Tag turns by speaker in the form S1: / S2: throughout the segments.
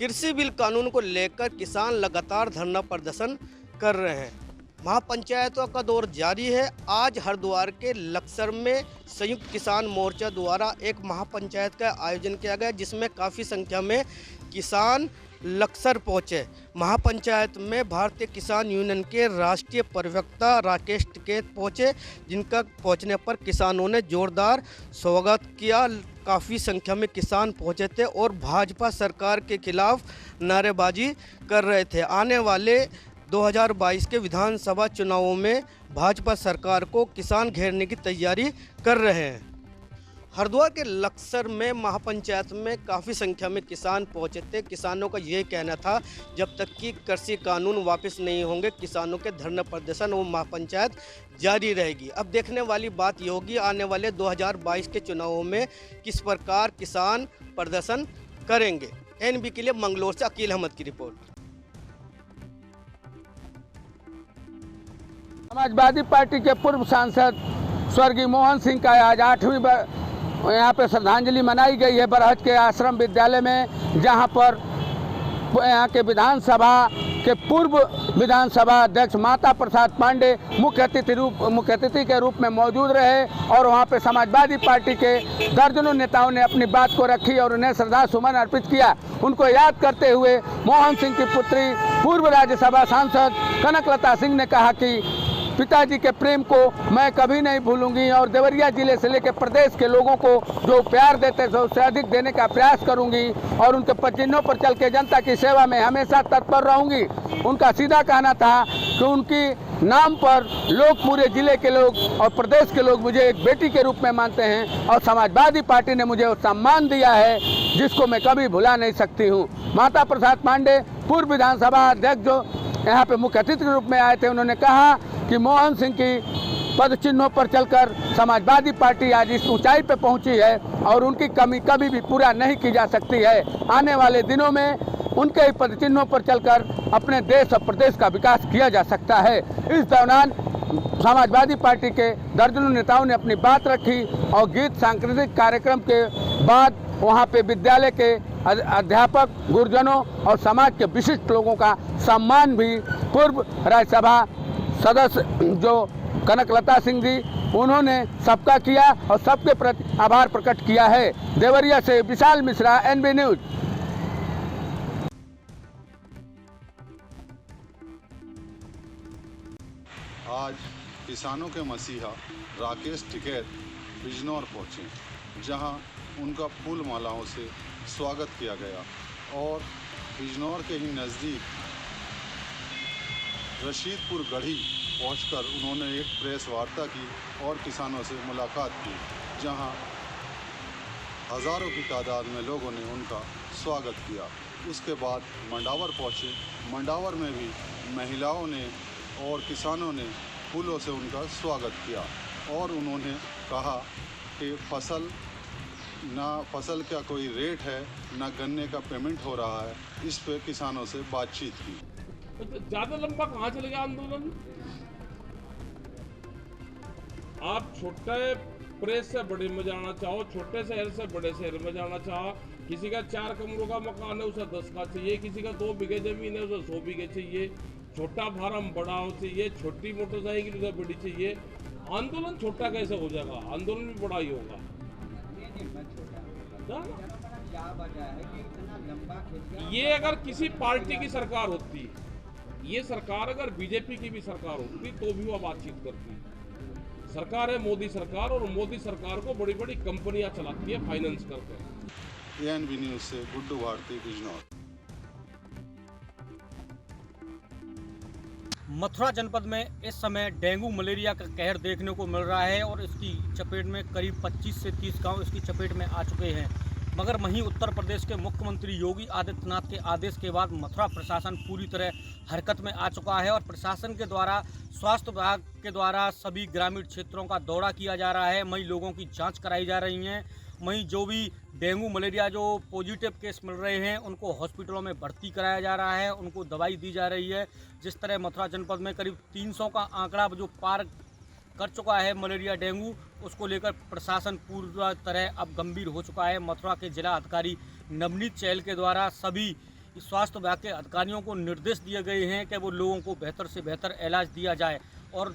S1: कृषि बिल कानून को लेकर किसान लगातार धरना प्रदर्शन कर रहे हैं। महापंचायतों का दौर जारी है। आज हरिद्वार के लक्सर में संयुक्त किसान मोर्चा द्वारा एक महापंचायत का आयोजन किया गया, जिसमें काफ़ी संख्या में किसान लक्सर पहुंचे। महापंचायत में भारतीय किसान यूनियन के राष्ट्रीय प्रवक्ता राकेश टिकैत पहुंचे, जिनका पहुंचने पर किसानों ने जोरदार स्वागत किया। काफ़ी संख्या में किसान पहुंचे थे और भाजपा सरकार के खिलाफ नारेबाजी कर रहे थे। आने वाले 2022 के विधानसभा चुनावों में भाजपा सरकार को किसान घेरने की तैयारी कर रहे हैं। हरिद्वार के लक्सर में महापंचायत में काफ़ी संख्या में किसान पहुंचे थे। किसानों का ये कहना था, जब तक कि कृषि कानून वापस नहीं होंगे, किसानों के धरना प्रदर्शन और महापंचायत जारी रहेगी। अब देखने वाली बात ये होगी, आने वाले 2022 के चुनावों में किस प्रकार किसान प्रदर्शन करेंगे। एनबी के लिए मंगलोर से अकील अहमद की रिपोर्ट।
S2: समाजवादी पार्टी के पूर्व सांसद स्वर्गीय मोहन सिंह का आज 8वीं यहाँ पे श्रद्धांजलि मनाई गई है बरहज के आश्रम विद्यालय में, जहाँ पर यहाँ के विधानसभा के पूर्व विधानसभा अध्यक्ष माता प्रसाद पांडे मुख्य अतिथि के रूप में मौजूद रहे और वहाँ पे समाजवादी पार्टी के दर्जनों नेताओं ने अपनी बात को रखी और उन्हें श्रद्धा सुमन अर्पित किया। उनको याद करते हुए मोहन सिंह की पुत्री पूर्व राज्यसभा सांसद कनकलता सिंह ने कहा कि पिताजी के प्रेम को मैं कभी नहीं भूलूंगी और देवरिया जिले से लेकर प्रदेश के लोगों को जो प्यार देते थे उससे अधिक देने का प्रयास करूंगी और उनके पचिन्हों पर चल के जनता की सेवा में हमेशा तत्पर रहूंगी। उनका सीधा कहना था कि उनकी नाम पर लोग, पूरे जिले के लोग और प्रदेश के लोग मुझे एक बेटी के रूप में मानते हैं और समाजवादी पार्टी ने मुझे सम्मान दिया है जिसको मैं कभी भुला नहीं सकती हूँ। माता प्रसाद पांडे पूर्व विधानसभा अध्यक्ष जो यहाँ पे मुख्य अतिथि के रूप में आए थे, उन्होंने कहा कि मोहन सिंह की पद चिन्हों पर चलकर समाजवादी पार्टी आज इस ऊंचाई पे पहुंची है और उनकी कमी कभी भी पूरा नहीं की जा सकती है। आने वाले दिनों में उनके ही पद चिन्हों पर चलकर अपने देश और प्रदेश का विकास किया जा सकता है। इस दौरान समाजवादी पार्टी के दर्जनों नेताओं ने अपनी बात रखी और गीत सांस्कृतिक कार्यक्रम के बाद वहाँ पे विद्यालय के अध्यापक, गुरुजनों और समाज के विशिष्ट लोगों का सम्मान भी पूर्व राज्यसभा सदस्य जो कनकलता सिंह जी, उन्होंने सबका किया और सबके प्रति आभार प्रकट किया है। देवरिया से विशाल मिश्रा, एनबी न्यूज।
S3: आज किसानों के मसीहा राकेश टिकैत बिजनौर पहुँचे, जहां उनका फूल मालाओं से स्वागत किया गया और बिजनौर के ही नज़दीक रशीदपुर गढ़ी पहुंचकर उन्होंने एक प्रेस वार्ता की और किसानों से मुलाकात की, जहां हज़ारों की तादाद में लोगों ने उनका स्वागत किया। उसके बाद मंडावर पहुंचे। मंडावर में भी महिलाओं ने और किसानों ने फूलों से उनका स्वागत किया और उन्होंने कहा कि फसल का कोई रेट है, ना गन्ने का पेमेंट हो रहा है। इस पे किसानों से बातचीत की।
S4: तो ज़्यादा लंबा कहाँ चले गया आंदोलन? आप छोटे प्रेस से बड़े में जाना चाहो, छोटे शहर से बड़े शहर में जाना चाहो, किसी का 4 कमरों का मकान है उसे 10 का चाहिए, किसी का 2 बीघे जमीन है उसे 100 बीघे चाहिए, छोटा फार्म बड़ा हो चाहिए, छोटी मोटरसाइकिल उसे बड़ी चाहिए। आंदोलन छोटा कैसे हो जाएगा? आंदोलन भी बड़ा ही होगा। ये अगर किसी पार्टी की सरकार होती, ये सरकार अगर बीजेपी की भी सरकार होती तो भी वो बातचीत करती। सरकार है मोदी सरकार और मोदी सरकार को बड़ी बड़ी कंपनियां चलाती है, फाइनेंस करते हैं।
S3: एएनबी न्यूज़ से गुड्डू भारती, बिजनौर।
S5: मथुरा जनपद में इस समय डेंगू मलेरिया का कहर देखने को मिल रहा है और इसकी चपेट में करीब 25 से 30 गांव इसकी चपेट में आ चुके हैं। मगर वहीं उत्तर प्रदेश के मुख्यमंत्री योगी आदित्यनाथ के आदेश के बाद मथुरा प्रशासन पूरी तरह हरकत में आ चुका है और प्रशासन के द्वारा, स्वास्थ्य विभाग के द्वारा सभी ग्रामीण क्षेत्रों का दौरा किया जा रहा है। वहीं लोगों की जांच कराई जा रही है। वहीं जो भी डेंगू मलेरिया जो पॉजिटिव केस मिल रहे हैं उनको हॉस्पिटलों में भर्ती कराया जा रहा है, उनको दवाई दी जा रही है। जिस तरह मथुरा जनपद में करीब 300 का आंकड़ा जो पार कर चुका है मलेरिया डेंगू, उसको लेकर प्रशासन पूरी तरह अब गंभीर हो चुका है। मथुरा के जिला अधिकारी नवनीत चहल के द्वारा सभी कि स्वास्थ्य विभाग के अधिकारियों को निर्देश दिए गए हैं कि वो लोगों को बेहतर से बेहतर इलाज दिया जाए और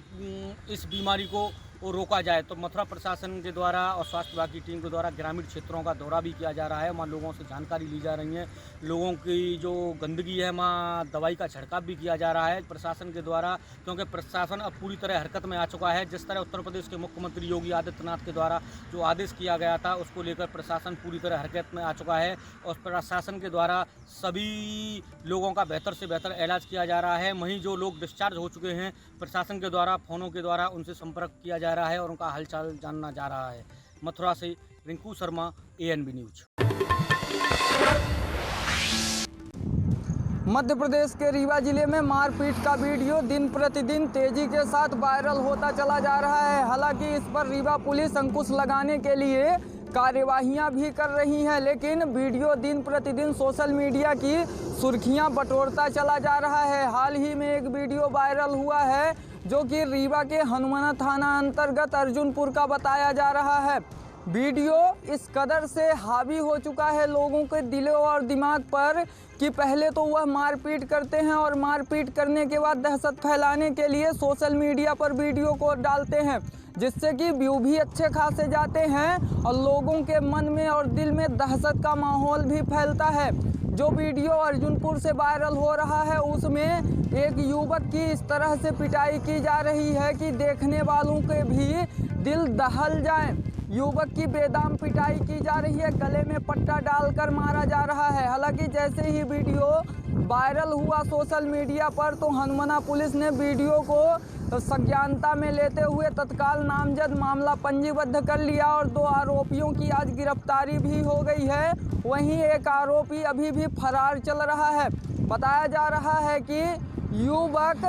S5: इस बीमारी को रोका जाए। तो मथुरा प्रशासन के द्वारा और स्वास्थ्य विभाग की टीम के द्वारा ग्रामीण क्षेत्रों का दौरा भी किया जा रहा है, वहाँ लोगों से जानकारी ली जा रही है, लोगों की जो गंदगी है वहाँ दवाई का छिड़काव भी किया जा रहा है प्रशासन के द्वारा, क्योंकि प्रशासन अब पूरी तरह हरकत में आ चुका है। जिस तरह उत्तर प्रदेश के मुख्यमंत्री योगी आदित्यनाथ के द्वारा जो आदेश किया गया था उसको लेकर प्रशासन पूरी तरह हरकत में आ चुका है और प्रशासन के द्वारा सभी लोगों का बेहतर से बेहतर इलाज किया जा रहा है। वहीं जो लोग डिस्चार्ज हो चुके हैं प्रशासन के द्वारा फ़ोनों के द्वारा उनसे संपर्क किया जा रहा है और उनका हालचाल जानना जा रहा है। मथुरा से रिंकू शर्मा, ANB न्यूज।
S6: मध्य प्रदेश के रीवा जिले में मारपीट का वीडियो दिन प्रतिदिन तेजी के साथ वायरल होता चला जा रहा है। हालांकि इस पर रीवा पुलिस अंकुश लगाने के लिए कार्यवाहियां भी कर रही है, लेकिन वीडियो दिन प्रतिदिन सोशल मीडिया की सुर्खियां बटोरता चला जा रहा है। हाल ही में एक वीडियो वायरल हुआ है जो कि रीवा के हनुमाना थाना अंतर्गत अर्जुनपुर का बताया जा रहा है। वीडियो इस कदर से हावी हो चुका है लोगों के दिलों और दिमाग पर कि पहले तो वह मारपीट करते हैं और मारपीट करने के बाद दहशत फैलाने के लिए सोशल मीडिया पर वीडियो को डालते हैं, जिससे कि व्यू भी अच्छे खासे जाते हैं और लोगों के मन में और दिल में दहशत का माहौल भी फैलता है। जो वीडियो अर्जुनपुर से वायरल हो रहा है उसमें एक युवक की इस तरह से पिटाई की जा रही है कि देखने वालों के भी दिल दहल जाएं। युवक की बेदम पिटाई की जा रही है, गले में पट्टा डालकर मारा जा रहा है। हालांकि जैसे ही वीडियो वायरल हुआ सोशल मीडिया पर तो हनुमाना पुलिस ने वीडियो को संज्ञानता में लेते हुए तत्काल नामजद मामला पंजीबद्ध कर लिया और 2 आरोपियों की आज गिरफ्तारी भी हो गई है। वहीं एक आरोपी अभी भी फरार चल रहा है। बताया जा रहा है कि युवक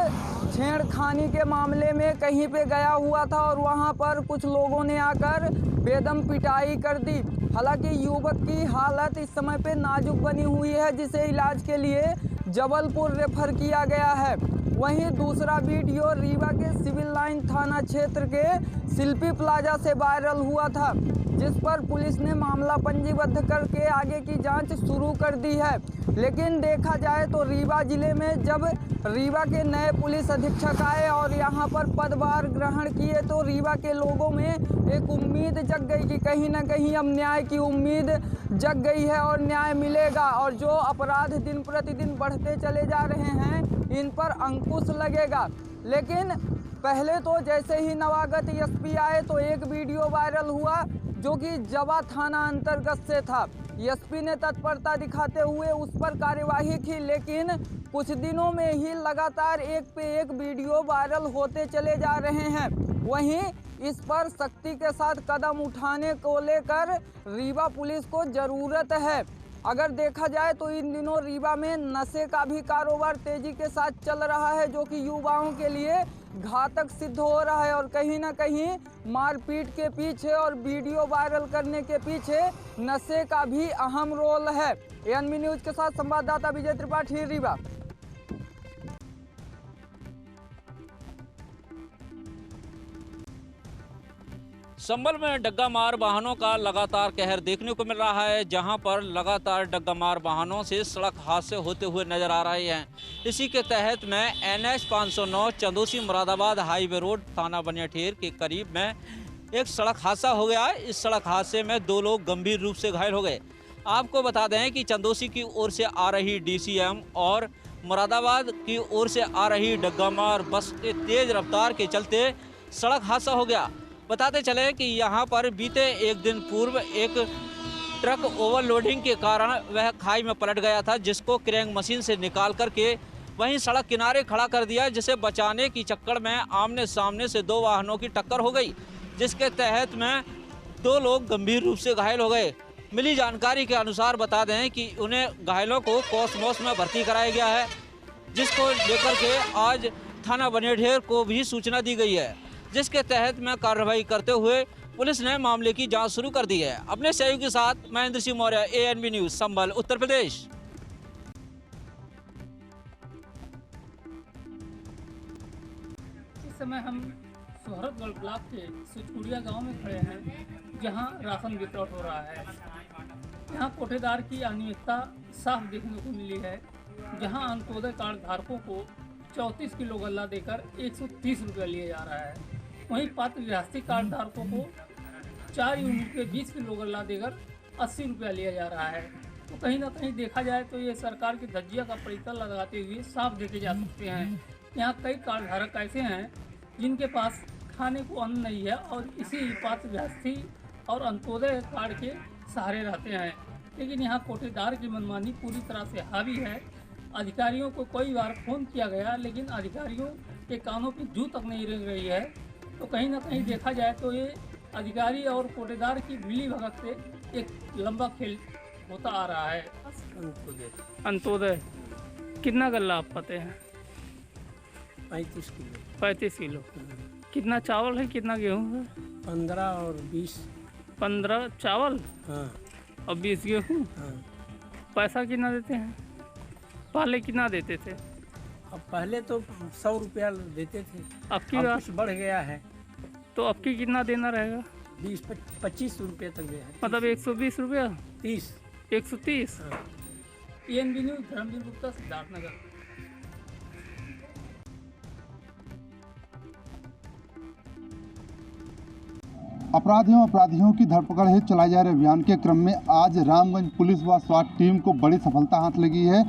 S6: छेड़खानी के मामले में कहीं पे गया हुआ था और वहां पर कुछ लोगों ने आकर बेदम पिटाई कर दी। हालांकि युवक की हालत इस समय पे नाजुक बनी हुई है, जिसे इलाज के लिए जबलपुर रेफर किया गया है। वहीं दूसरा वीडियो रीवा के सिविल लाइन थाना क्षेत्र के शिल्पी प्लाजा से वायरल हुआ था, जिस पर पुलिस ने मामला पंजीबद्ध करके आगे की जांच शुरू कर दी है। लेकिन देखा जाए तो रीवा जिले में जब रीवा के नए पुलिस अधीक्षक आए और यहां पर पदभार ग्रहण किए तो रीवा के लोगों में एक उम्मीद जग गई कि कहीं ना कहीं अब न्याय की उम्मीद जग गई है और न्याय मिलेगा और जो अपराध दिन प्रतिदिन बढ़ते चले जा रहे हैं इन पर अंकुश लगेगा। लेकिन पहले तो जैसे ही नवागत एसपी आए तो एक वीडियो वायरल हुआ जो कि जवा थाना अंतर्गत से था। एसपी ने तत्परता दिखाते हुए उस पर कार्यवाही की, लेकिन कुछ दिनों में ही लगातार एक पे एक वीडियो वायरल होते चले जा रहे हैं। वहीं इस पर सख्ती के साथ कदम उठाने को लेकर रीवा पुलिस को ज़रूरत है। अगर देखा जाए तो इन दिनों रीवा में नशे का भी कारोबार तेजी के साथ चल रहा है, जो कि युवाओं के लिए घातक सिद्ध हो रहा है और कहीं ना कहीं मारपीट के पीछे और वीडियो वायरल करने के पीछे नशे का भी अहम रोल है। ANB न्यूज के साथ संवाददाता विजय त्रिपाठी, रीवा।
S7: संभल में डग्गामार वाहनों का लगातार कहर देखने को मिल रहा है, जहां पर लगातार डग्गामार वाहनों से सड़क हादसे होते हुए नजर आ रहे हैं। इसी के तहत में NH 509 Chandausi Moradabad highway road थाना बनियाठेर के करीब में एक सड़क हादसा हो गया। इस सड़क हादसे में 2 लोग गंभीर रूप से घायल हो गए। आपको बता दें कि चंदोसी की ओर से आ रही DCM और मुरादाबाद की ओर से आ रही डग्गामार बस के तेज रफ्तार के चलते सड़क हादसा हो गया। बताते चले कि यहाँ पर बीते एक दिन पूर्व एक ट्रक ओवरलोडिंग के कारण वह खाई में पलट गया था, जिसको क्रेन मशीन से निकाल करके वहीं सड़क किनारे खड़ा कर दिया, जिसे बचाने की चक्कर में आमने सामने से 2 वाहनों की टक्कर हो गई, जिसके तहत में 2 लोग गंभीर रूप से घायल हो गए। मिली जानकारी के अनुसार बता दें कि उन्हें घायलों को कॉस्मोस में भर्ती कराया गया है, जिसको लेकर के आज थाना बनियाठेर को भी सूचना दी गई है, जिसके तहत में कार्रवाई करते हुए पुलिस ने मामले की जांच शुरू कर दी है। अपने सहयोगी के साथ महेंद्र सिंह मौर्य, ANB न्यूज, संभल, उत्तर प्रदेश।
S8: इस समय हम सोहरतगढ़ ब्लॉक के सिचकुड़िया गांव में खड़े हैं, जहां राशन वितरण हो रहा है। यहाँ कोटेदार की अनियमितता साफ देखने को मिली है, जहाँ अंत्योदय कार्ड धारकों को 34 किलो गल्ला देकर 130 रुपया लिया जा रहा है। वहीं पात्र गृहस्थी कार्ड धारकों को 4 यूनिट के 20 किलो गल्ला देकर 80 रुपया लिया जा रहा है। तो कहीं ना कहीं देखा जाए तो ये सरकार की धज्जिया का परिता लगाते हुए साफ देखे जा सकते हैं। यहाँ कई कार्ड धारक ऐसे हैं जिनके पास खाने को अन्न नहीं है और इसी पात्र गृहस्थी और अंत्योदय कार्ड के सहारे रहते हैं। लेकिन यहाँ कोटेदार की मनमानी पूरी तरह से हावी है। अधिकारियों को कई बार फ़ोन किया गया, लेकिन अधिकारियों के कानों पे जू तक नहीं रेंग रही है। तो कहीं ना कहीं देखा जाए तो ये अधिकारी और कोटेदार की मिली भगत से एक लंबा खेल होता आ रहा है।
S9: अंत्योदय कितना गल्ला आप पाते हैं?
S10: 35 किलो।
S9: 35 किलो। कितना चावल है, कितना गेहूँ है?
S10: 15 और 20।
S9: 15 चावल
S10: हाँ।
S9: और 20 गेहूँ।
S10: हाँ।
S9: पैसा कितना देते हैं? पहले कितना देते थे?
S10: अब पहले तो 100 रुपया देते थे,
S9: अब की
S10: अब कुछ बढ़ गया है।
S9: तो अब की कितना देना रहेगा?
S10: 20-25 रुपये तक गया है।
S9: मतलब 120 रुपया?
S10: 30।
S9: 130।
S8: ENB news, Dharmveer Gupta, Siddharthnagar.
S3: अपराधियों की धरपकड़ हेतु चलाए जा रहे अभियान के क्रम में आज रामगंज पुलिस व स्वाट टीम को बड़ी सफलता हाथ लगी है,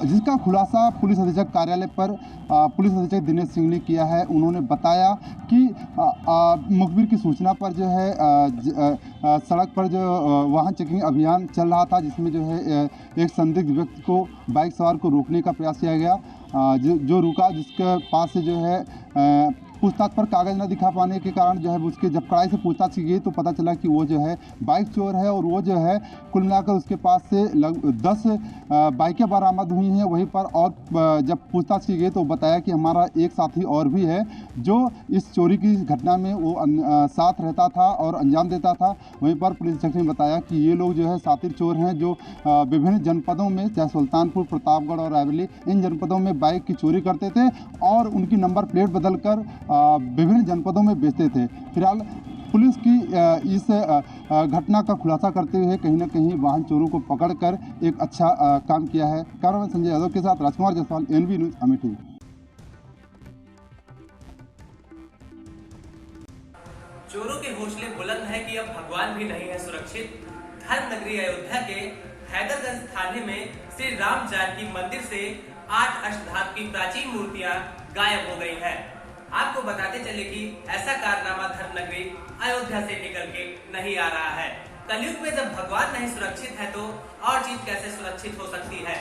S3: जिसका खुलासा पुलिस अधीक्षक कार्यालय पर पुलिस अधीक्षक दिनेश सिंह ने किया है। उन्होंने बताया कि मुखबिर की सूचना पर जो है सड़क पर जो वाहन चेकिंग अभियान चल रहा था, जिसमें जो है एक संदिग्ध व्यक्ति को बाइक सवार को रोकने का प्रयास किया गया, जो रुका, जिसके पास से जो है पूछताछ पर कागज न दिखा पाने के कारण जो है उसके जब कड़ाई से पूछताछ की गई तो पता चला कि वो जो है बाइक चोर है और वो जो है कुल मिलाकर उसके पास से 10 बाइकें बरामद हुई हैं। वहीं पर और जब पूछताछ की गई तो बताया कि हमारा एक साथी और भी है जो इस चोरी की घटना में वो साथ रहता था और अंजाम देता था। वहीं पर पुलिस अधीक्षक ने बताया कि ये लोग जो है साथी चोर हैं जो विभिन्न जनपदों में, चाहे सुल्तानपुर, प्रतापगढ़ और रायबरेली, इन जनपदों में बाइक की चोरी करते थे और उनकी नंबर प्लेट बदलकर विभिन्न जनपदों में बेचते थे। फिलहाल पुलिस की इस घटना का खुलासा करते हुए कहीं ना कहीं वाहन चोरों को पकड़कर एक अच्छा काम किया है। कैमरामैन संजय यादव के साथ राजकुमार जायसवाल, NV न्यूज़, अमेठी।
S11: चोरों के हौसले बुलंद है कि अब भगवान भी नहीं है सुरक्षित। धर्म नगरी अयोध्या के हैदरगंज थाने में श्री राम जानकी मंदिर से 8 अष्टधातु की प्राचीन मूर्तियां गायब हो गई है। आपको बताते चले कि ऐसा कारनामा धर्म नगरी अयोध्या से निकल के नहीं आ रहा है। कलयुग में जब भगवान नहीं सुरक्षित है तो और चीज कैसे सुरक्षित हो सकती है।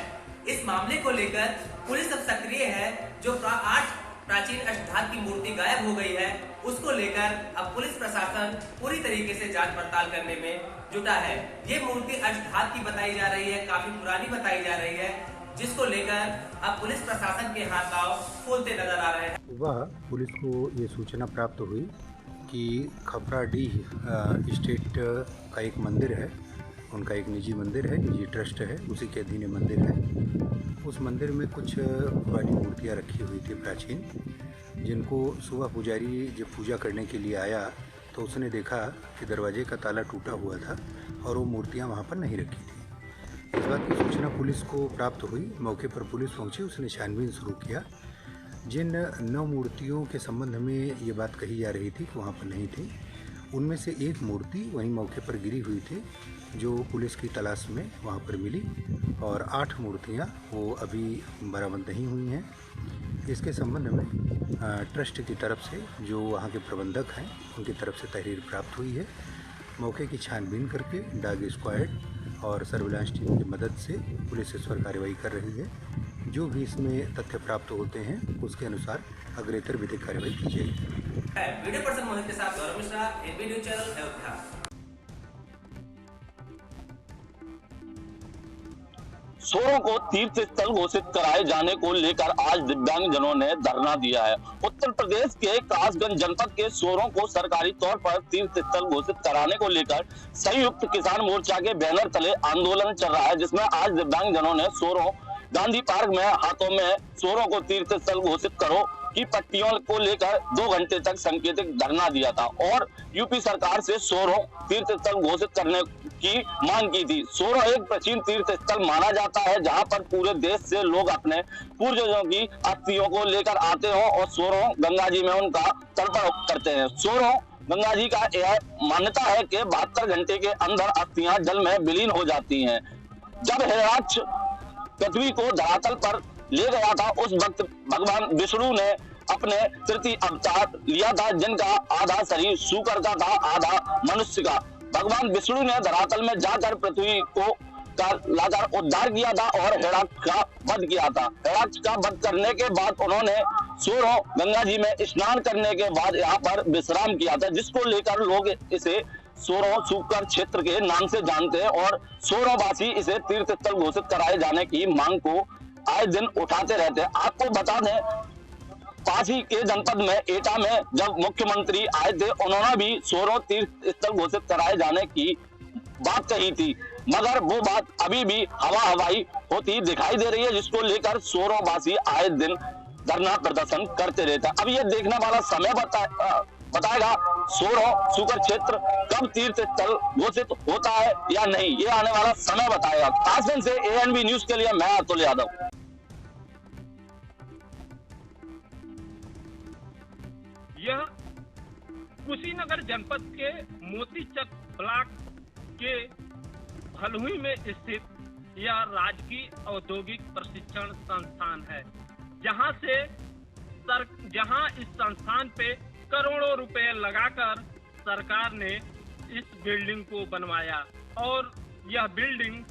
S11: इस मामले को लेकर पुलिस अब सक्रिय है। जो 8 प्राचीन अष्टधातु की मूर्ति गायब हो गई है, उसको लेकर अब पुलिस प्रशासन पूरी तरीके से जांच पड़ताल करने में जुटा है। ये मूर्ति अष्टधातु की बताई जा रही है, काफी पुरानी बताई जा रही है, जिसको लेकर अब पुलिस प्रशासन के हाथ पांव फूलते नजर आ रहे हैं।
S12: सुबह पुलिस को ये सूचना प्राप्त हुई कि खपराडीह स्टेट का एक मंदिर है, उनका एक निजी मंदिर है, निजी ट्रस्ट है, उसी के अधीन मंदिर है। उस मंदिर में कुछ पुरानी मूर्तियाँ रखी हुई थी प्राचीन, जिनको सुबह पुजारी जब पूजा करने के लिए आया तो उसने देखा कि दरवाजे का ताला टूटा हुआ था और वो मूर्तियाँ वहाँ पर नहीं रखी थी। इस बात की सूचना पुलिस को प्राप्त हुई। मौके पर पुलिस पहुंची, उसने छानबीन शुरू किया। जिन 9 मूर्तियों के संबंध में ये बात कही जा रही थी कि वहाँ पर नहीं थी, उनमें से एक मूर्ति वहीं मौके पर गिरी हुई थी जो पुलिस की तलाश में वहाँ पर मिली, और 8 मूर्तियाँ वो अभी बरामद नहीं हुई हैं। इसके संबंध में ट्रस्ट की तरफ से जो वहाँ के प्रबंधक हैं उनकी तरफ से तहरीर प्राप्त हुई है। मौके की छानबीन करके डॉग स्क्वाड और सर्विलांस टीम की मदद से पुलिस इस पर कार्रवाई कर रही है। जो भी इसमें तथ्य प्राप्त होते हैं उसके अनुसार अग्रेतर विधिक कार्रवाई की जाएगी।
S11: वीडियो पर्सन मोहित के साथ Gaurav Mishra, NV news channel, Ayodhya.
S13: चोरों को तीर्थ स्थल घोषित कराए जाने को लेकर आज दिव्यांगजनों ने धरना दिया है। उत्तर प्रदेश के कासगंज जनपद के चोरों को सरकारी तौर पर तीर्थ स्थल घोषित कराने को लेकर संयुक्त किसान मोर्चा के बैनर तले आंदोलन चल रहा है, जिसमें आज दिव्यांगजनों ने चोरों गांधी पार्क में हाथों में चोरों को तीर्थ स्थल घोषित करो की पट्टियों को लेकर 2 घंटे तक सांकेतिक धरना दिया था और यूपी सरकार से सोरो तीर्थ स्थल घोषित करने की मांग की थी। सोरो एक प्राचीन तीर्थ स्थल माना जाता है जहां पर पूरे देश से लोग अपने पूर्वजों की अस्थियों को लेकर आते हो और सोरो गंगा जी में उनका तर्पण करते हैं। सोरो गंगा जी का यह मान्यता है कि 72 घंटे के अंदर अस्थियां जल में विलीन हो जाती हैं। जब हिरण्याक्ष पृथ्वी को धरातल पर ले गया था उस वक्त भगवान विष्णु ने अपने तृतीय अवतार लिया था, जिनका आधा शरीर सूकर का था, आधा मनुष्य का। भगवान विष्णु ने धरातल में जाकर पृथ्वी को लाकर उद्धार किया था और हिरण्याक्ष का वध किया था। हिरण्याक्ष का वध करने के बाद उन्होंने सोरो गंगा जी में स्नान करने के बाद यहाँ पर विश्राम किया था, जिसको लेकर लोग इसे सोरो सूकर क्षेत्र के नाम से जानते हैं और सोरोवासी इसे तीर्थ स्थल घोषित कराए जाने की मांग को आए दिन उठाते रहते हैं। आपको बता दें, पास ही के जनपद में एटा में जब मुख्यमंत्री आए थे, उन्होंने भी सोरो तीर्थ स्थल घोषित कराए जाने की बात कही थी, मगर वो बात अभी भी हवाई होती दिखाई दे रही है, जिसको लेकर सोरोवासी आए दिन धरना प्रदर्शन करते रहते हैं। अब ये देखने वाला समय बताएगा सोरो सूकर क्षेत्र कब तीर्थ स्थल घोषित होता है या नहीं, ये आने वाला समय बताएगा। कासगंज से ANB न्यूज के लिए मैं अतुल यादव।
S9: यह कुशीनगर जनपद के मोतीचक ब्लॉक के भलुई में स्थित यह राजकीय औद्योगिक प्रशिक्षण संस्थान है, जहां इस संस्थान पे करोड़ों रुपए लगाकर सरकार ने इस बिल्डिंग को बनवाया और यह बिल्डिंग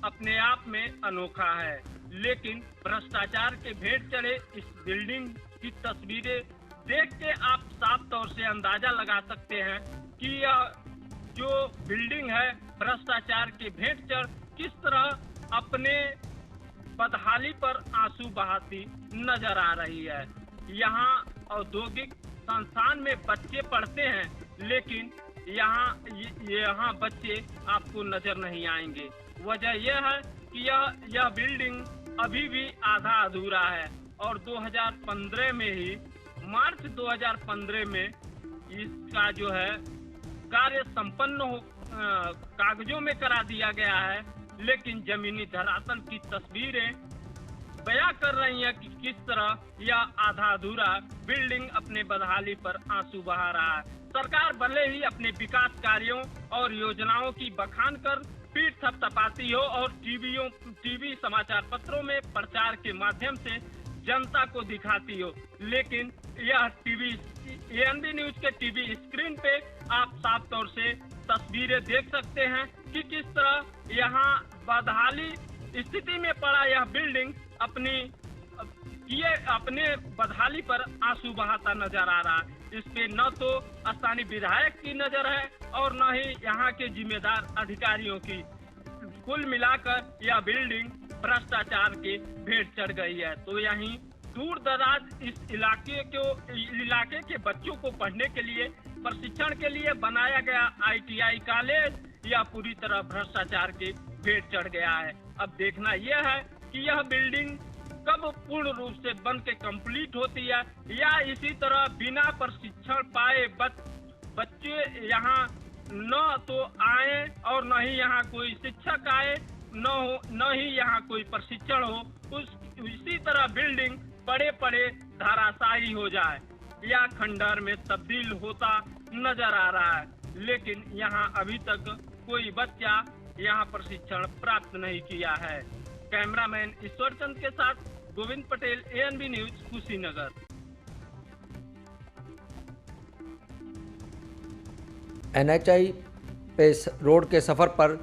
S9: अपने आप में अनोखा है, लेकिन भ्रष्टाचार के भेंट चढ़े इस बिल्डिंग की तस्वीरें देख के आप साफ तौर से अंदाजा लगा सकते हैं कि यह जो बिल्डिंग है भ्रष्टाचार के भेंट चढ़ किस तरह अपने बदहाली पर आंसू बहाती नजर आ रही है। यहाँ औद्योगिक संस्थान में बच्चे पढ़ते हैं, लेकिन यहाँ बच्चे आपको नजर नहीं आएंगे। वजह यह है कि यह बिल्डिंग अभी भी आधा अधूरा है और 2015 में ही मार्च 2015 में इसका जो है कार्य संपन्न कागजों में करा दिया गया है, लेकिन जमीनी धरातल की तस्वीरें बयां कर रही है कि किस तरह यह आधा अधूरा बिल्डिंग अपने बदहाली पर आंसू बहा रहा है। सरकार भले ही अपने विकास कार्यों और योजनाओं की बखान कर पीठ थपथपाती हो और टीवी समाचार पत्रों में प्रचार के माध्यम से जनता को दिखाती हो, लेकिन यह ANB न्यूज के टीवी स्क्रीन पे आप साफ तौर से तस्वीरें देख सकते हैं कि किस तरह यहाँ बदहाली स्थिति में पड़ा यह बिल्डिंग अपने बदहाली पर आंसू बहाता नजर आ रहा है। इस पे न तो स्थानीय विधायक की नजर है और न ही यहाँ के जिम्मेदार अधिकारियों की। कुल मिलाकर यह बिल्डिंग भ्रष्टाचार के भेंट चढ़ गई है। तो यहीं दूर दराज इस इलाके के बच्चों को पढ़ने के लिए प्रशिक्षण के लिए बनाया गया ITI कॉलेज यह पूरी तरह भ्रष्टाचार के भेंट चढ़ गया है। अब देखना यह है कि यह बिल्डिंग कब पूर्ण रूप से बन के कंप्लीट होती है या इसी तरह बिना प्रशिक्षण पाए बच्चे यहाँ न तो आए और न ही यहाँ कोई शिक्षक आए, न ही यहाँ कोई प्रशिक्षण हो, इसी तरह बिल्डिंग पड़े धराशायी हो जाए या खंडहर में तब्दील होता नजर आ रहा है। लेकिन यहाँ अभी तक कोई बच्चा यहाँ प्रशिक्षण प्राप्त नहीं किया है। कैमरामैन ईश्वर चंद के साथ Govind Patel, ANB news, Kushinagar.
S14: NHI पे रोड के सफ़र पर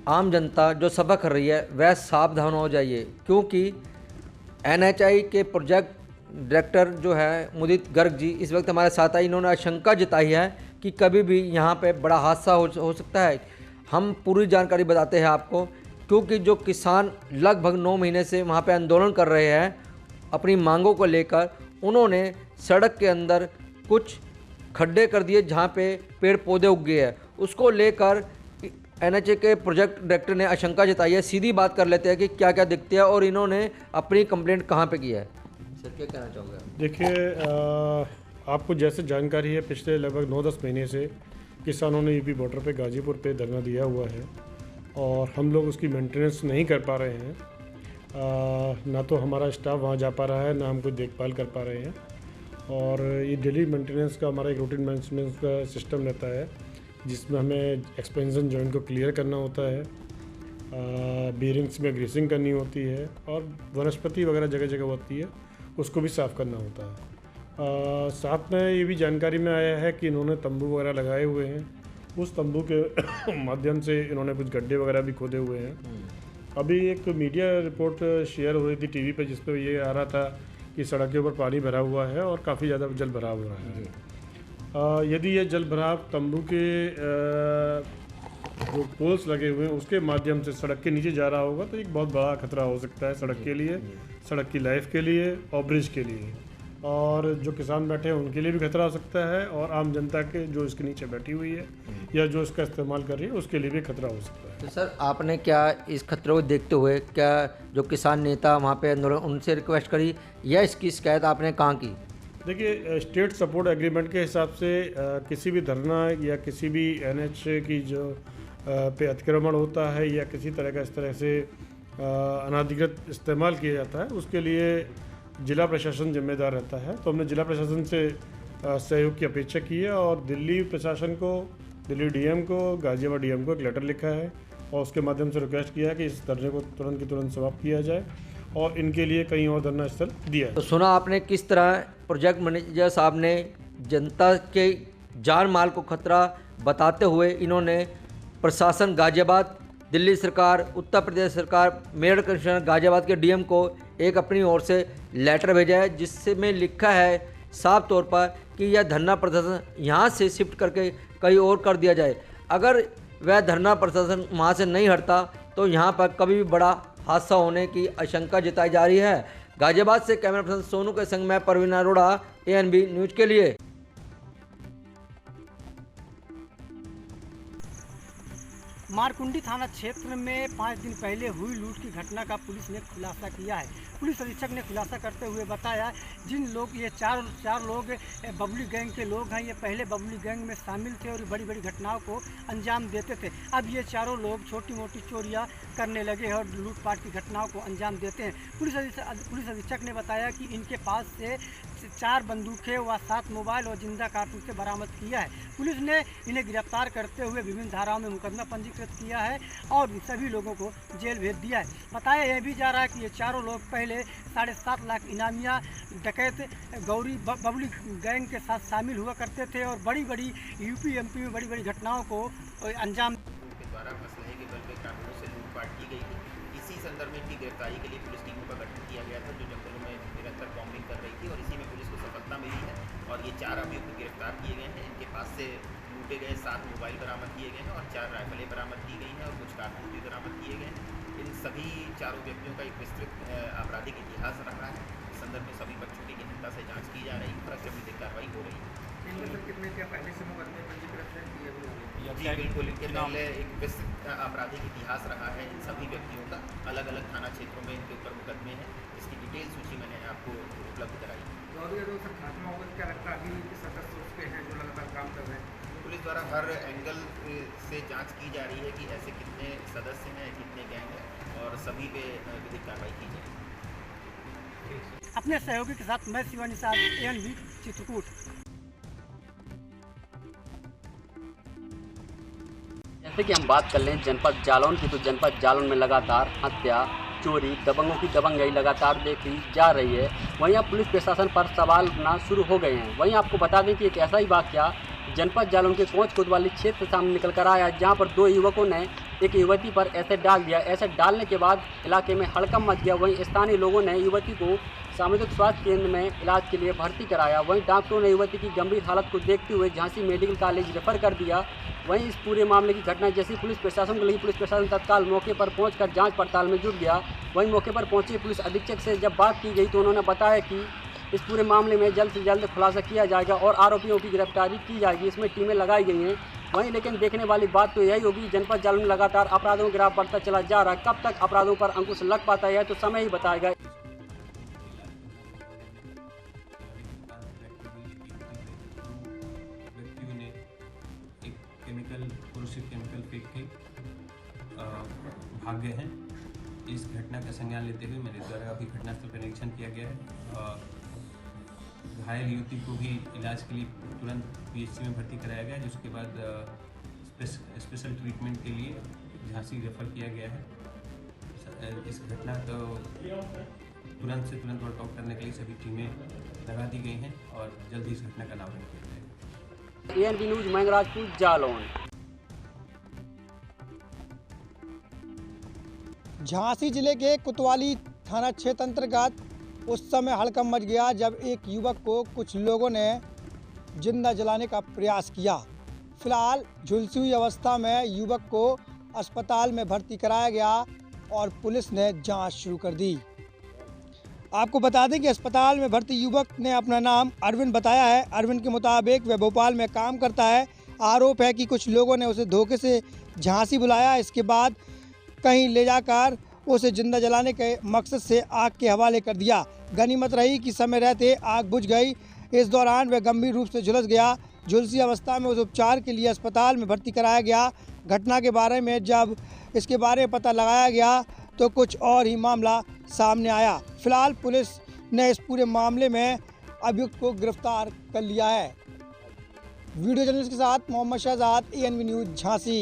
S14: आम जनता जो सफ़र कर रही है वह सावधान हो जाइए, क्योंकि NHI के प्रोजेक्ट डायरेक्टर जो है मुदित गर्ग जी इस वक्त हमारे साथ आए। इन्होंने आशंका जताई है कि कभी भी यहाँ पे बड़ा हादसा हो सकता है। हम पूरी जानकारी बताते हैं आपको, क्योंकि जो किसान लगभग 9 महीने से वहाँ पे आंदोलन कर रहे हैं अपनी मांगों को लेकर, उन्होंने सड़क के अंदर कुछ खड्डे कर दिए जहाँ पे पेड़ पौधे उग गए हैं। उसको लेकर NHI के प्रोजेक्ट डायरेक्टर ने आशंका जताई है। सीधी बात कर लेते हैं कि क्या क्या दिखते हैं और इन्होंने अपनी कंप्लेंट कहाँ पे की है। सर क्या कहना चाहोगे?
S15: देखिए, आपको जैसे जानकारी है, पिछले लगभग 9-10 महीने से किसानों ने यूपी बॉर्डर पे गाजीपुर पे धरना दिया हुआ है और हम लोग उसकी मेंटेनेंस नहीं कर पा रहे हैं। ना तो हमारा स्टाफ वहाँ जा पा रहा है, ना हम कोई देखभाल कर पा रहे हैं। और ये डेली मेंटेनेंस का हमारा एक रूटीन मेंटेनेंस का सिस्टम रहता है, जिसमें हमें एक्सपेंशन जॉइंट को क्लियर करना होता है, बीयरिंग्स में ग्रीसिंग करनी होती है और वनस्पति वगैरह जगह जगह होती है, उसको भी साफ़ करना होता है। साथ में ये भी जानकारी में आया है कि इन्होंने तंबू वगैरह लगाए हुए हैं। उस तंबू के माध्यम से इन्होंने कुछ गड्ढे वगैरह भी खोदे हुए हैं। अभी एक मीडिया रिपोर्ट शेयर हो रही थी टीवी पे, जिस पे ये आ रहा था कि सड़क के ऊपर पानी भरा हुआ है और काफ़ी ज़्यादा जल भराव हो रहा है। यदि ये जल भराव तंबू के जो पोल्स लगे हुए हैं उसके माध्यम से सड़क के नीचे जा रहा होगा तो एक बहुत बड़ा खतरा हो सकता है सड़क के लिए, सड़क की लाइफ के लिए और ब्रिज के लिए, और जो किसान बैठे हैं उनके लिए भी खतरा हो सकता है, और आम जनता के जो इसके नीचे बैठी हुई है या जो इसका इस्तेमाल कर रही है उसके लिए भी खतरा हो सकता है।
S14: तो सर आपने क्या इस खतरे को देखते हुए क्या जो किसान नेता वहाँ पे उनसे रिक्वेस्ट करी या इसकी शिकायत आपने कहाँ की?
S15: देखिए, स्टेट सपोर्ट एग्रीमेंट के हिसाब से किसी भी धरना या किसी भी NH की जो पे अतिक्रमण होता है या किसी तरह का इस तरह से अनाधिकृत इस्तेमाल किया जाता है, उसके लिए जिला प्रशासन जिम्मेदार रहता है। तो हमने जिला प्रशासन से सहयोग की अपेक्षा की है और दिल्ली प्रशासन को, दिल्ली DM को, गाजियाबाद DM को एक लेटर लिखा है और उसके माध्यम से रिक्वेस्ट किया है कि इस धरने को तुरंत की तुरंत समाप्त किया जाए और इनके लिए कहीं और धरना स्थल दिया है।
S14: तो सुना आपने किस तरह प्रोजेक्ट मैनेजर साहब ने जनता के जान माल को खतरा बताते हुए इन्होंने प्रशासन गाजियाबाद, दिल्ली सरकार, उत्तर प्रदेश सरकार, मेरठ कमिश्नर गाजियाबाद के DM को एक अपनी ओर से लेटर भेजा है, जिसमें लिखा है साफ तौर पर कि यह धरना प्रदर्शन यहाँ से शिफ्ट करके कहीं और कर दिया जाए। अगर वह धरना प्रदर्शन वहाँ से नहीं हटता तो यहाँ पर कभी भी बड़ा हादसा होने की आशंका जताई जा रही है। गाजियाबाद से कैमरा पर्सन सोनू के संग में परवीन अरोड़ा, ANB न्यूज के लिए।
S5: मारकुंडी थाना क्षेत्र में 5 दिन पहले हुई लूट की घटना का पुलिस ने खुलासा किया है। पुलिस अधीक्षक ने खुलासा करते हुए बताया, जिन लोग ये चार लोग बबली गैंग के लोग हैं, ये पहले बबली गैंग में शामिल थे और बड़ी बड़ी घटनाओं को अंजाम देते थे। अब ये चारों लोग छोटी मोटी चोरियां करने लगे हैं और लूटपाट की घटनाओं को अंजाम देते हैं। पुलिस अधीक्षक ने बताया कि इनके पास से 4 बंदूकें व 7 मोबाइल और जिंदा कारतूस बरामद किया है। पुलिस ने इन्हें गिरफ्तार करते हुए विभिन्न धाराओं में मुकदमा पंजीकृत किया है और सभी लोगों को जेल भेज दिया है। बताया यह भी जा रहा है कि ये चारों लोग पहले 7.5 लाख इनामिया डकैत गौरी बबली गैंग के साथ शामिल हुआ करते थे और बड़ी बड़ी UP MP में बड़ी बड़ी घटनाओं को अंजाम
S16: द्वारा मसले के बल पे कानूनों से लूटपाट की गई थी। इसी संदर्भ में इनकी गिरफ्तारी के लिए पुलिस टीमों का गठन किया गया था, जो जंगलों में निरंतर बॉम्बिंग कर रही थी और इसी में पुलिस को सफलता मिली है और ये 4 अभियुक्त गिरफ्तार किए गए हैं। इनके पास से लूटे गए 7 मोबाइल बरामद किए गए हैं और 4 राइफलें बरामद की गई हैं और कुछ कारतूस भी बरामद किए गए हैं। इन सभी चारों व्यक्तियों का एक विस्तृत आपराधिक इतिहास रहा है। इस संदर्भ में सभी पक्षों की गहनता से जाँच की जा रही है और अग्रिम कार्रवाई हो रही है।
S17: कितने क्या पहले से मुकदमे पंजीकृत हैं?
S16: जी बिल्कुल, इनके पहले एक विस्तृत आपराधिक इतिहास रहा है इन सभी व्यक्तियों का। अलग अलग थाना क्षेत्रों में इनके ऊपर मुकदमे हैं। इसकी डिटेल सूची मैंने आपको उपलब्ध कराई।
S17: तो अभी अगर सर खात्मा होगा क्या लगता है अभी के सदस्य उसके हैं जो लगातार काम कर रहे हैं?
S16: पुलिस द्वारा हर एंगल से जांच की जा रही है कि ऐसे कितने सदस्य हैं, कितने गैंग हैं और सभी पे विधिक कार्रवाई की जाएगी।
S5: अपने सहयोगी के साथ मैं शिवानी साहब, ANB चित्रकूट।
S18: जैसे कि हम बात कर लें जनपद जालौन की, तो जनपद जालौन में लगातार हत्या, चोरी, दबंगों की दबंगई लगातार देखी जा रही है। वहीं अब पुलिस प्रशासन पर सवाल उठना शुरू हो गए हैं। वहीं आपको बता दें कि एक ऐसा ही वाकया जनपद जालौन के कोच कोतवाली क्षेत्र से सामने निकल कर आया, जहां पर 2 युवकों ने एक युवती पर एसिड डाल दिया। एसिड डालने के बाद इलाके में हड़कंप मच गया। वहीं स्थानीय लोगों ने युवती को सामुदायिक स्वास्थ्य केंद्र में इलाज के लिए भर्ती कराया। वहीं डॉक्टरों ने युवती की गंभीर हालत को देखते हुए झांसी मेडिकल कॉलेज रेफर कर दिया। वहीं इस पूरे मामले की घटना जैसी पुलिस प्रशासन को लगी, पुलिस प्रशासन तत्काल मौके पर पहुंचकर जांच पड़ताल में जुट गया। वहीं मौके पर पहुंचे पुलिस अधीक्षक से जब बात की गई तो उन्होंने बताया कि इस पूरे मामले में जल्द से जल्द खुलासा किया जाएगा और आरोपियों की गिरफ्तारी की जाएगी। इसमें टीमें लगाई गई हैं। वहीं लेकिन देखने वाली बात तो यही होगी, जनपद जालौन में लगातार अपराधों का गिराफ बढ़ता चला जा रहा है। कब तक अपराधों पर अंकुश लग पाता है तो समय ही बताएगा।
S19: देख के भाग गए हैं। इस घटना का संज्ञान लेते हुए मेरे द्वारा अभी घटनास्थल पर निरीक्षण किया गया है। घायल युवती को भी इलाज के लिए तुरंत पीएचसी में भर्ती कराया गया, जिसके बाद स्पेशल ट्रीटमेंट के लिए झांसी रेफर किया गया है। इस घटना को तुरंत से तुरंत वर्कआउट करने के लिए सभी टीमें लगा दी गई हैं और जल्द ही इस घटना का नामकरण किया जाएगा।
S18: ANB news Mangrajpur Jalaun.
S20: झांसी जिले के कोतवाली थाना क्षेत्र अंतर्गत उस समय हड़कंप मच गया जब एक युवक को कुछ लोगों ने जिंदा जलाने का प्रयास किया। फिलहाल झुलसी हुई अवस्था में युवक को अस्पताल में भर्ती कराया गया और पुलिस ने जांच शुरू कर दी। आपको बता दें कि अस्पताल में भर्ती युवक ने अपना नाम अरविंद बताया है। अरविंद के मुताबिक वह भोपाल में काम करता है। आरोप है कि कुछ लोगों ने उसे धोखे से झांसी बुलाया, इसके बाद कहीं ले जाकर उसे जिंदा जलाने के मकसद से आग के हवाले कर दिया। गनीमत रही कि समय रहते आग बुझ गई। इस दौरान वह गंभीर रूप से झुलस गया। झुलसी अवस्था में उसे उपचार के लिए अस्पताल में भर्ती कराया गया। घटना के बारे में जब इसके बारे में पता लगाया गया तो कुछ और ही मामला सामने आया। फिलहाल पुलिस ने इस पूरे मामले में अभियुक्त को गिरफ्तार कर लिया है। वीडियो जर्नलिस्ट के साथ मोहम्मद शहजाद, ANB न्यूज झांसी।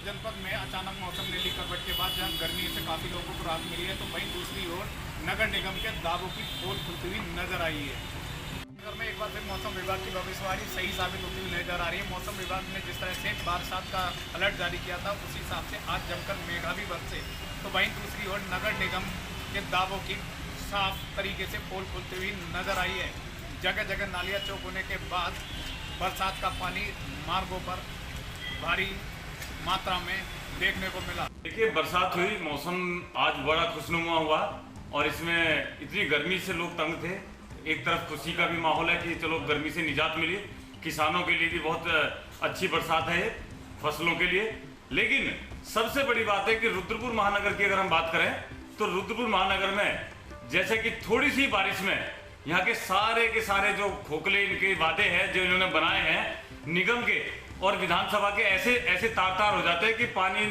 S21: जनपद में अचानक मौसम नीली करवट के बाद जहां गर्मी से काफ़ी लोगों को राहत मिली है, तो वहीं दूसरी ओर नगर निगम के दावों की पोल खुलती हुई नजर आई है। नगर में एक बार फिर मौसम विभाग की भविष्यवाणी सही साबित होती हुई नजर आ रही है। मौसम विभाग ने जिस तरह से बरसात का अलर्ट जारी किया था, उसी हिसाब से आज जमकर मेघा भी बरसे, तो वहीं दूसरी ओर नगर निगम के दावों की साफ तरीके से पोल खुलती हुई नजर आई है। जगह जगह नालियाँ चौक होने के बाद बरसात का पानी मार्गों पर भारी मात्रा में देखने को मिला।
S22: देखिए, बरसात हुई, मौसम आज बड़ा खुशनुमा हुआ और इसमें इतनी गर्मी से लोग तंग थे। एक तरफ खुशी का भी माहौल है कि चलो गर्मी से निजात मिली। किसानों के लिए भी बहुत अच्छी बरसात है फसलों के लिए। लेकिन सबसे बड़ी बात है कि रुद्रपुर महानगर की अगर हम बात करें तो रुद्रपुर महानगर में जैसे कि थोड़ी सी बारिश में यहाँ के सारे जो खोखले इनके वादे हैं जो इन्होंने बनाए हैं निगम के और विधानसभा के, ऐसे तार हो जाते हैं कि पानी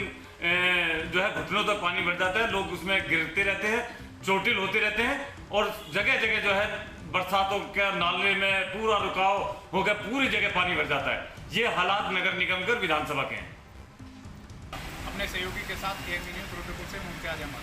S22: जो है घुटनों तक पानी बढ़ जाता है। लोग उसमें गिरते रहते हैं, चोटिल होते रहते हैं और जगह जगह जो है बरसातों के नाले में पूरा रुकाव हो गया, पूरी जगह पानी भर जाता है। ये हालात नगर निगम के विधानसभा के हैं।
S21: अपने सहयोगी के साथ ANB न्यूज रुद्रपुर से मुमताज अहमद।